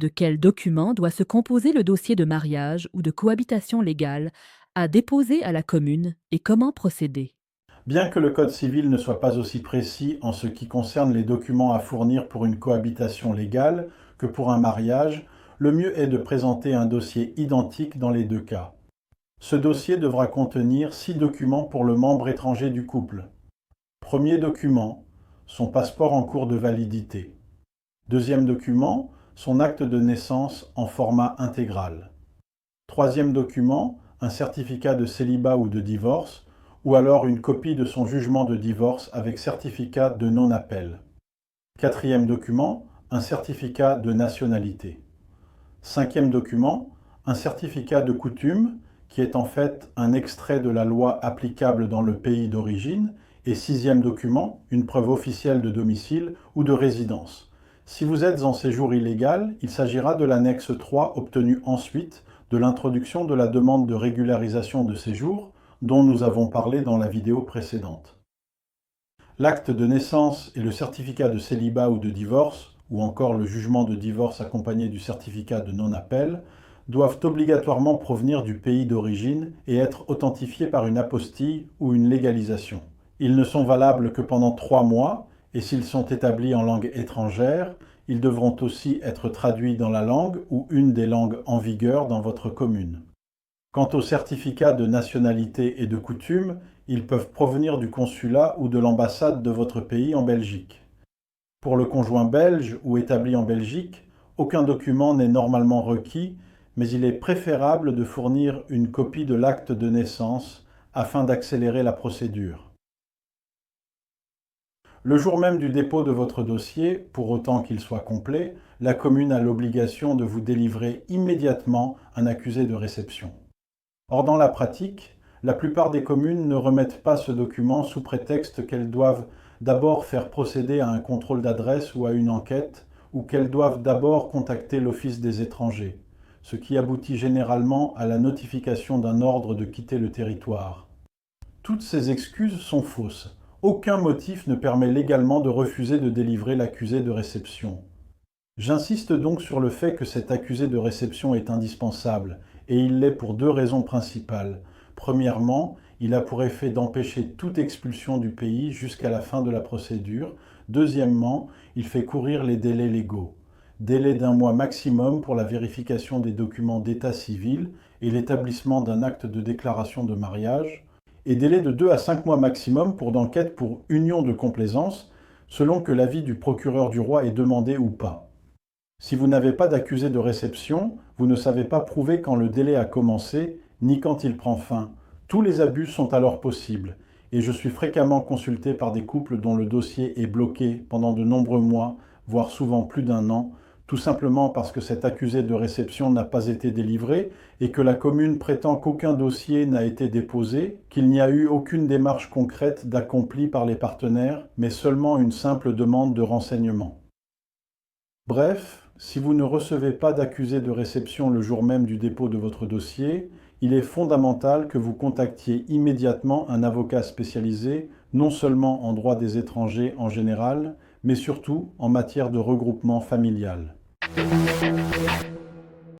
De quels documents doit se composer le dossier de mariage ou de cohabitation légale à déposer à la commune et comment procéder? Bien que le Code civil ne soit pas aussi précis en ce qui concerne les documents à fournir pour une cohabitation légale que pour un mariage, le mieux est de présenter un dossier identique dans les deux cas. Ce dossier devra contenir 6 documents pour le membre étranger du couple. Premier document, son passeport en cours de validité. Deuxième document, son acte de naissance en format intégral. Troisième document, un certificat de célibat ou de divorce, ou alors une copie de son jugement de divorce avec certificat de non-appel. Quatrième document, un certificat de nationalité. Cinquième document, un certificat de coutume, qui est en fait un extrait de la loi applicable dans le pays d'origine. Et sixième document, une preuve officielle de domicile ou de résidence. Si vous êtes en séjour illégal, il s'agira de l'annexe 3 obtenue ensuite de l'introduction de la demande de régularisation de séjour dont nous avons parlé dans la vidéo précédente. L'acte de naissance et le certificat de célibat ou de divorce, ou encore le jugement de divorce accompagné du certificat de non-appel, doivent obligatoirement provenir du pays d'origine et être authentifiés par une apostille ou une légalisation. Ils ne sont valables que pendant 3 mois, et s'ils sont établis en langue étrangère, ils devront aussi être traduits dans la langue ou une des langues en vigueur dans votre commune. Quant aux certificats de nationalité et de coutume, ils peuvent provenir du consulat ou de l'ambassade de votre pays en Belgique. Pour le conjoint belge ou établi en Belgique, aucun document n'est normalement requis, mais il est préférable de fournir une copie de l'acte de naissance afin d'accélérer la procédure. Le jour même du dépôt de votre dossier, pour autant qu'il soit complet, la commune a l'obligation de vous délivrer immédiatement un accusé de réception. Or, dans la pratique, la plupart des communes ne remettent pas ce document sous prétexte qu'elles doivent d'abord faire procéder à un contrôle d'adresse ou à une enquête, ou qu'elles doivent d'abord contacter l'Office des étrangers, ce qui aboutit généralement à la notification d'un ordre de quitter le territoire. Toutes ces excuses sont fausses. Aucun motif ne permet légalement de refuser de délivrer l'accusé de réception. J'insiste donc sur le fait que cet accusé de réception est indispensable, et il l'est pour 2 raisons principales. Premièrement, il a pour effet d'empêcher toute expulsion du pays jusqu'à la fin de la procédure. Deuxièmement, il fait courir les délais légaux. Délai d'1 mois maximum pour la vérification des documents d'état civil et l'établissement d'un acte de déclaration de mariage, et délai de 2 à 5 mois maximum pour d'enquête pour union de complaisance, selon que l'avis du procureur du roi est demandé ou pas. Si vous n'avez pas d'accusé de réception, vous ne savez pas prouver quand le délai a commencé, ni quand il prend fin. Tous les abus sont alors possibles, et je suis fréquemment consulté par des couples dont le dossier est bloqué pendant de nombreux mois, voire souvent plus d'1 an, tout simplement parce que cet accusé de réception n'a pas été délivré et que la commune prétend qu'aucun dossier n'a été déposé, qu'il n'y a eu aucune démarche concrète d'accomplie par les partenaires, mais seulement une simple demande de renseignement. Bref, si vous ne recevez pas d'accusé de réception le jour même du dépôt de votre dossier, il est fondamental que vous contactiez immédiatement un avocat spécialisé, non seulement en droit des étrangers en général, mais surtout en matière de regroupement familial.